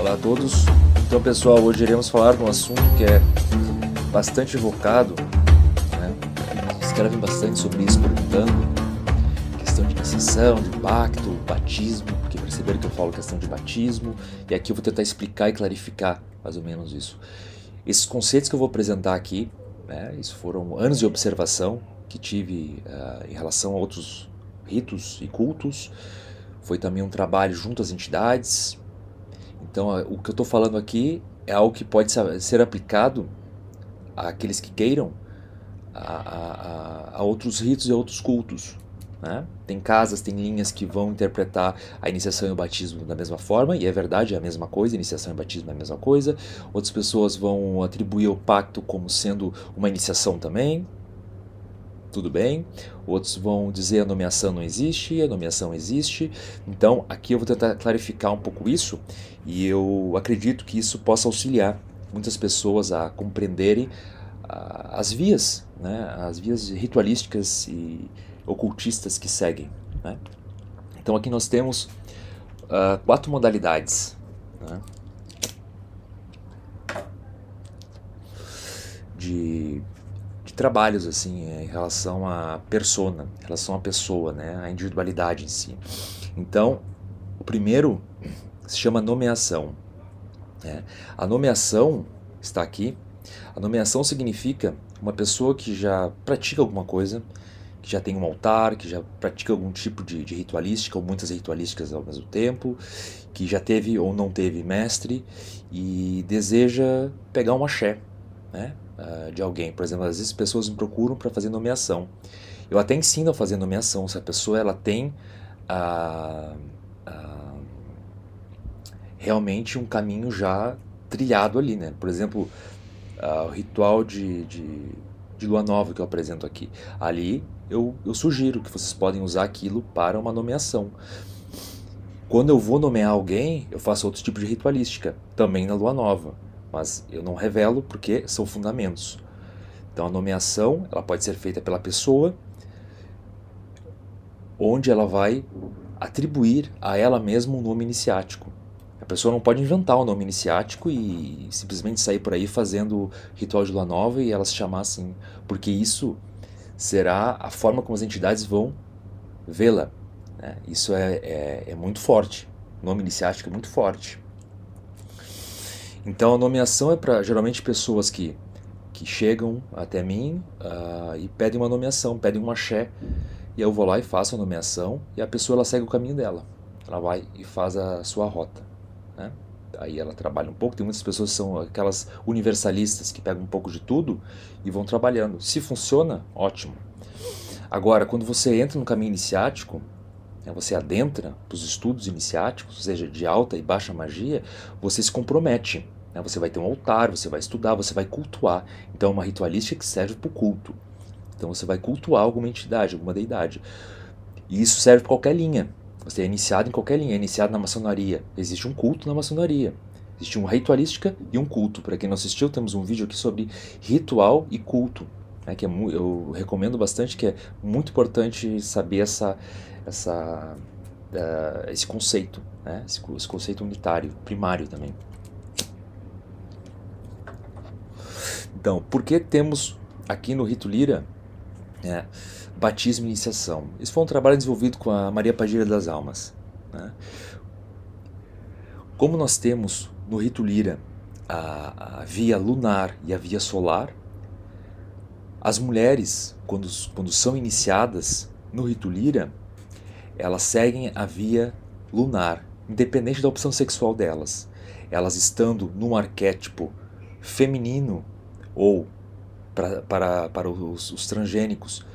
Olá a todos. Então, pessoal, hoje iremos falar de um assunto que é bastante invocado, né? Escrevem bastante sobre isso, perguntando questão de iniciação, de pacto, batismo, porque perceberam que eu falo questão de batismo, e aqui eu vou tentar explicar e clarificar mais ou menos isso. Esses conceitos que eu vou apresentar aqui, né, isso foram anos de observação que tive em relação a outros ritos e cultos. Foi também um trabalho junto às entidades. Então, o que eu estou falando aqui é algo que pode ser aplicado àqueles que queiram a outros ritos e a outros cultos, né? Tem casas, tem linhas que vão interpretar a iniciação e o batismo da mesma forma, e é verdade, é a mesma coisa, iniciação e batismo é a mesma coisa. Outras pessoas vão atribuir o pacto como sendo uma iniciação também. Tudo bem, outros vão dizer a nomeação não existe, a nomeação existe. Então aqui eu vou tentar clarificar um pouco isso, e eu acredito que isso possa auxiliar muitas pessoas a compreenderem as vias, né, as vias ritualísticas e ocultistas que seguem, né? Então aqui nós temos 4 modalidades, né, de trabalhos assim em relação à persona, em relação à pessoa, né, à individualidade em si. Então, o primeiro se chama nomeação, né? A nomeação está aqui. A nomeação significa uma pessoa que já pratica alguma coisa, que já tem um altar, que já pratica algum tipo de ritualística, ou muitas ritualísticas ao mesmo tempo, que já teve ou não teve mestre e deseja pegar um axé, né, de alguém. Por exemplo, às vezes pessoas me procuram para fazer nomeação. Eu até ensino a fazer nomeação, se a pessoa ela tem realmente um caminho já trilhado ali, né? Por exemplo, o ritual de lua nova que eu apresento aqui. Ali eu sugiro que vocês podem usar aquilo para uma nomeação. Quando eu vou nomear alguém, eu faço outro tipo de ritualística, também na lua nova, mas eu não revelo porque são fundamentos. Então a nomeação ela pode ser feita pela pessoa, onde ela vai atribuir a ela mesma um nome iniciático. A pessoa não pode inventar um nome iniciático e simplesmente sair por aí fazendo ritual de lua nova e ela se chamar assim, porque isso será a forma como as entidades vão vê-la, né? Isso é muito forte, o nome iniciático é muito forte. Então a nomeação é para geralmente pessoas que chegam até mim e pedem uma nomeação, pedem um axé, e eu vou lá e faço a nomeação, e a pessoa ela segue o caminho dela, ela vai e faz a sua rota, né? Aí ela trabalha um pouco. Tem muitas pessoas que são aquelas universalistas que pegam um pouco de tudo e vão trabalhando. Se funciona, ótimo. Agora, quando você entra no caminho iniciático, né, você adentra para os estudos iniciáticos, seja de alta e baixa magia, você se compromete, né? Você vai ter um altar, você vai estudar, você vai cultuar. Então é uma ritualística que serve para o culto. Então você vai cultuar alguma entidade, alguma deidade. E isso serve para qualquer linha. Você é iniciado em qualquer linha, é iniciado na maçonaria. Existe um culto na maçonaria. Existe uma ritualística e um culto. Para quem não assistiu, temos um vídeo aqui sobre ritual e culto, né, que eu recomendo bastante, que é muito importante saber esse conceito, né, esse conceito unitário, primário também. Então, por que temos aqui no Rito Lira, né, batismo e iniciação? Isso foi um trabalho desenvolvido com a Maria Padilha das Almas, né? Como nós temos no Rito Lira a via lunar e a via solar, as mulheres, quando são iniciadas no Rito Lira, elas seguem a via lunar, independente da opção sexual delas. Elas estando num arquétipo feminino, ou para os transgênicos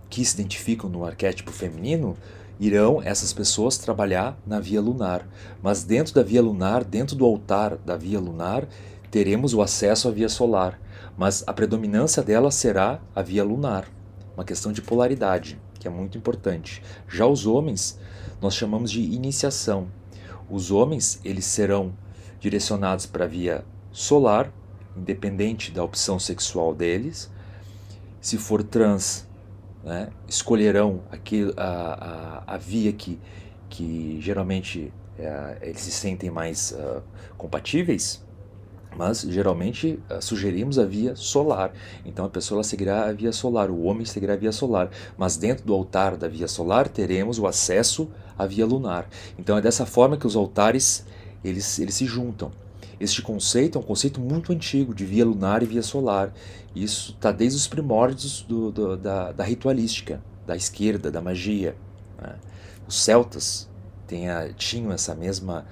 que se identificam no arquétipo feminino, irão essas pessoas trabalhar na via lunar. Mas dentro da via lunar, dentro do altar da via lunar, teremos o acesso à via solar. Mas a predominância dela será a via lunar. Uma questão de polaridade, que é muito importante. Já os homens, nós chamamos de iniciação. Os homens, eles serão direcionados para a via solar, independente da opção sexual deles. Se for trans, né, escolherão a via que geralmente eles se sentem mais compatíveis, mas geralmente sugerimos a via solar. Então a pessoa ela seguirá a via solar, o homem seguirá a via solar, mas dentro do altar da via solar teremos o acesso à via lunar. Então é dessa forma que os altares eles se juntam. Este conceito é um conceito muito antigo de via lunar e via solar. Isso está desde os primórdios da ritualística, da esquerda, da magia, né? Os celtas tinham essa mesma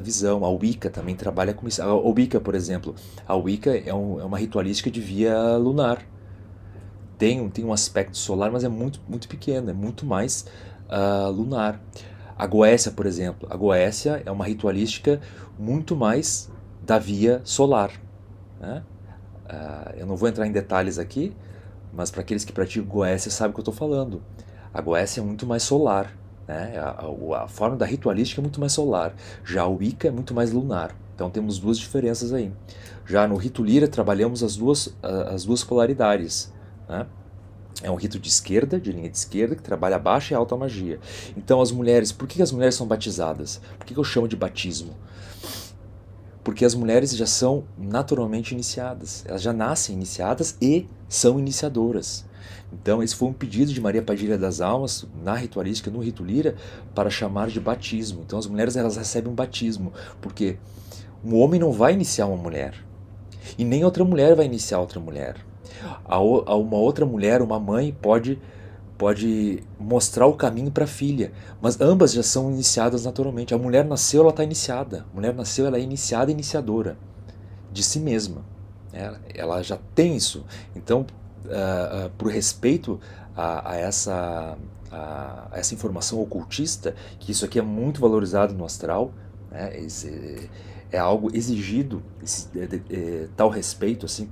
visão. A Wicca também trabalha com isso. A Wicca, por exemplo, a Wicca é uma ritualística de via lunar. Tem um aspecto solar, mas é muito, muito pequeno, é muito mais lunar. A Goécia, por exemplo, a Goécia é uma ritualística muito mais da via solar, né? Eu não vou entrar em detalhes aqui, mas para aqueles que praticam Goécia sabem o que eu estou falando. A Goécia é muito mais solar, né? A forma da ritualística é muito mais solar. Já a Wicca é muito mais lunar. Então temos duas diferenças aí. Já no rito Lira trabalhamos as duas polaridades, né? É um rito de esquerda, de linha de esquerda, que trabalha a baixa e a alta magia. Então as mulheres, por que as mulheres são batizadas? Por que eu chamo de batismo? Porque as mulheres já são naturalmente iniciadas. Elas já nascem iniciadas e são iniciadoras. Então esse foi um pedido de Maria Padilha das Almas, na ritualística, no rito Lira, para chamar de batismo. Então as mulheres elas recebem um batismo, porque um homem não vai iniciar uma mulher. E nem outra mulher vai iniciar outra mulher. A uma outra mulher, uma mãe, pode mostrar o caminho para a filha, mas ambas já são iniciadas naturalmente. A mulher nasceu, ela está iniciada. A mulher nasceu, ela é iniciada e iniciadora de si mesma. Ela já tem isso. Então, por respeito a essa informação ocultista, que isso aqui é muito valorizado no astral, né? É algo exigido, tal respeito assim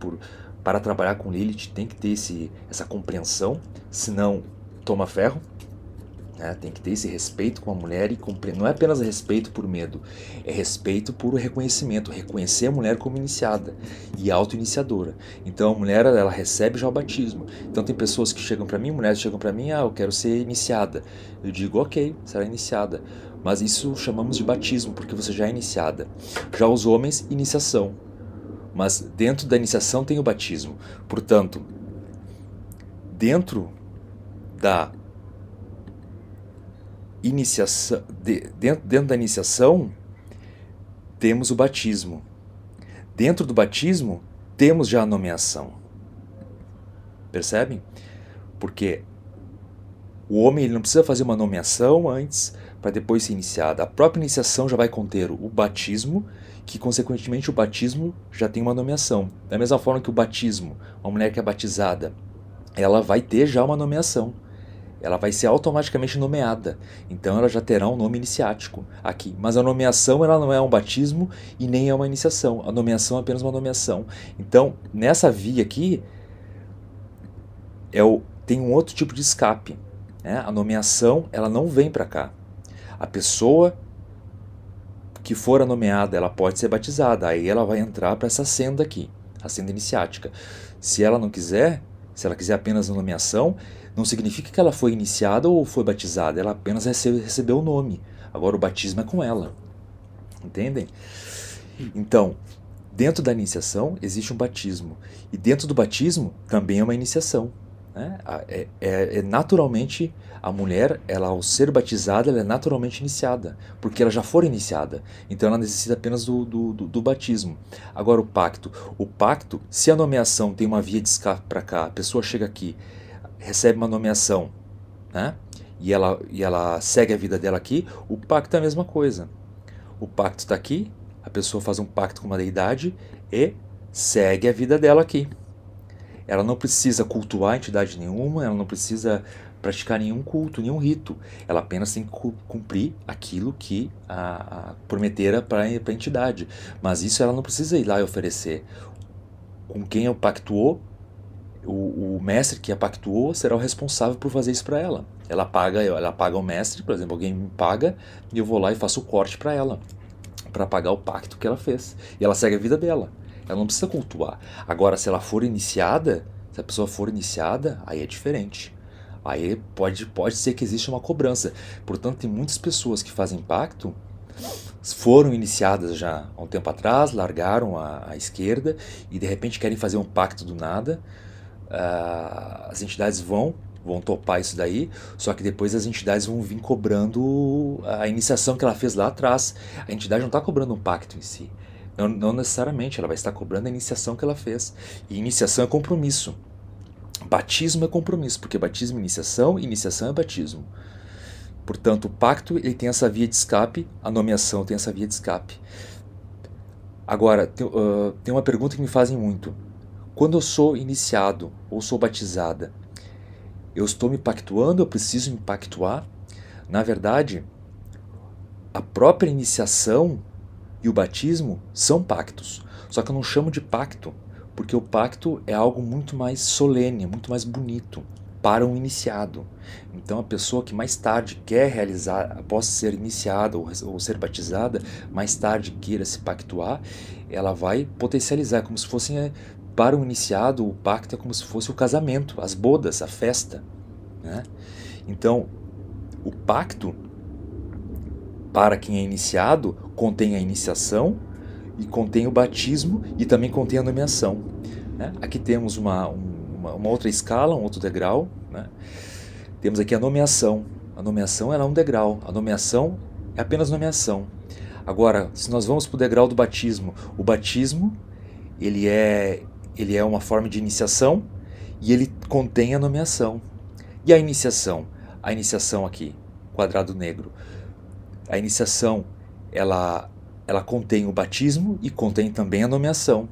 para trabalhar com Lilith tem que ter essa compreensão, senão toma ferro, né? Tem que ter esse respeito com a mulher e não é apenas respeito por medo, é respeito por reconhecimento, reconhecer a mulher como iniciada e auto-iniciadora. Então a mulher ela recebe já o batismo. Então tem pessoas que chegam para mim, mulheres chegam para mim, eu quero ser iniciada. Eu digo, ok, será iniciada. Mas isso chamamos de batismo, porque você já é iniciada. Já os homens, iniciação. Mas dentro da iniciação tem o batismo. Portanto, dentro da iniciação, dentro da iniciação, temos o batismo. Dentro do batismo, temos já a nomeação. Percebem? Porque o homem ele não precisa fazer uma nomeação antes para depois ser iniciado. A própria iniciação já vai conter o batismo, que consequentemente o batismo já tem uma nomeação. Da mesma forma que o batismo, uma mulher que é batizada, ela vai ter já uma nomeação. Ela vai ser automaticamente nomeada. Então ela já terá um nome iniciático aqui. Mas a nomeação ela não é um batismo e nem é uma iniciação. A nomeação é apenas uma nomeação. Então, nessa via aqui, tem um outro tipo de escape, né? A nomeação ela não vem para cá. A pessoa que for nomeada, ela pode ser batizada. Aí ela vai entrar para essa senda aqui, a senda iniciática. Se ela não quiser, se ela quiser apenas a nomeação, não significa que ela foi iniciada ou foi batizada. Ela apenas recebeu o nome. Agora o batismo é com ela. Entendem? Então, dentro da iniciação existe um batismo. E dentro do batismo também é uma iniciação. Né? Naturalmente, a mulher, ela, ao ser batizada, ela é naturalmente iniciada, porque ela já foi iniciada. Então ela necessita apenas do batismo. Agora o pacto, se a nomeação tem uma via de escape para cá, a pessoa chega aqui, recebe uma nomeação, né? E ela segue a vida dela aqui, o pacto é a mesma coisa. O pacto está aqui, a pessoa faz um pacto com uma deidade e segue a vida dela aqui. Ela não precisa cultuar entidade nenhuma, ela não precisa praticar nenhum culto, nenhum rito. Ela apenas tem que cumprir aquilo que prometera para a entidade. Mas isso ela não precisa ir lá e oferecer. Com quem eu pactuou, o mestre que a pactuou será o responsável por fazer isso para ela. Ela paga o mestre, por exemplo, alguém me paga e eu vou lá e faço o corte para ela, para pagar o pacto que ela fez. E ela segue a vida dela. Ela não precisa cultuar. Agora, se ela for iniciada, se a pessoa for iniciada, aí é diferente. Aí pode ser que exista uma cobrança. Portanto, tem muitas pessoas que fazem pacto foram iniciadas já há um tempo atrás, largaram a esquerda e de repente querem fazer um pacto do nada. As entidades vão topar isso daí, só que depois as entidades vão vir cobrando a iniciação que ela fez lá atrás. A entidade não está cobrando um pacto em si, não necessariamente, ela vai estar cobrando a iniciação que ela fez. E iniciação é compromisso. Batismo é compromisso, porque batismo é iniciação, iniciação é batismo. Portanto, o pacto ele tem essa via de escape, a nomeação tem essa via de escape. Agora, tem uma pergunta que me fazem muito. Quando eu sou iniciado ou sou batizada, eu estou me pactuando, eu preciso me pactuar? Na verdade, a própria iniciação e o batismo são pactos. Só que eu não chamo de pacto, porque o pacto é algo muito mais solene, muito mais bonito para um iniciado. Então a pessoa que mais tarde quer realizar, após ser iniciada ou ser batizada, mais tarde queira se pactuar, ela vai potencializar, como se fosse, para um iniciado, o pacto é como se fosse o casamento, as bodas, a festa, né? Então o pacto, para quem é iniciado, contém a iniciação e contém o batismo e também contém a nomeação, né? Aqui temos uma outra escala, um outro degrau, né? Temos aqui a nomeação. A nomeação ela é um degrau. A nomeação é apenas nomeação. Agora, se nós vamos para o degrau do batismo, o batismo ele é uma forma de iniciação e ele contém a nomeação. E a iniciação? A iniciação aqui, quadrado negro. A iniciação ela contém o batismo e contém também a nomeação.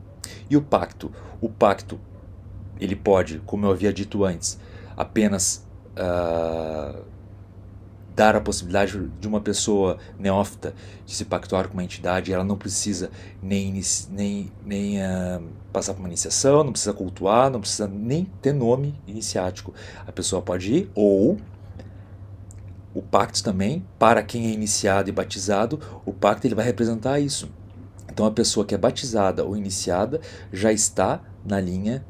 E o pacto? O pacto ele pode, como eu havia dito antes, apenas dar a possibilidade de uma pessoa neófita de se pactuar com uma entidade. Ela não precisa nem passar por uma iniciação, não precisa cultuar, não precisa nem ter nome iniciático. A pessoa pode ir, ou o pacto também, para quem é iniciado e batizado, o pacto ele vai representar isso. Então a pessoa que é batizada ou iniciada já está na linha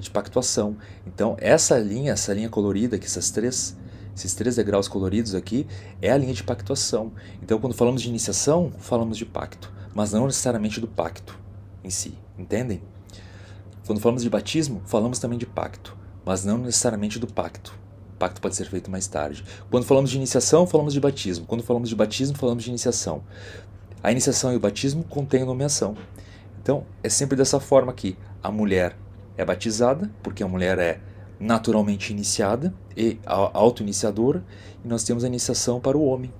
de pactuação. Então essa linha colorida, que esses três degraus coloridos aqui, é a linha de pactuação. Então quando falamos de iniciação, falamos de pacto, mas não necessariamente do pacto em si, entendem? Quando falamos de batismo, falamos também de pacto, mas não necessariamente do pacto. O pacto pode ser feito mais tarde. Quando falamos de iniciação, falamos de batismo. Quando falamos de batismo, falamos de iniciação. A iniciação e o batismo contêm a nomeação. Então é sempre dessa forma que a mulher é batizada, porque a mulher é naturalmente iniciada e auto-iniciadora, e nós temos a iniciação para o homem,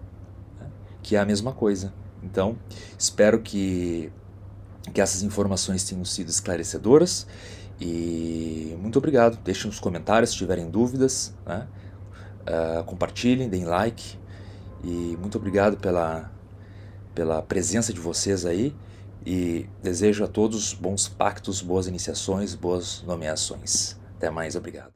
né, que é a mesma coisa. Então, espero que essas informações tenham sido esclarecedoras, e muito obrigado. Deixem nos comentários se tiverem dúvidas, né? Compartilhem, deem like, e muito obrigado pela presença de vocês aí. E desejo a todos bons pactos, boas iniciações, boas nomeações. Até mais, obrigado.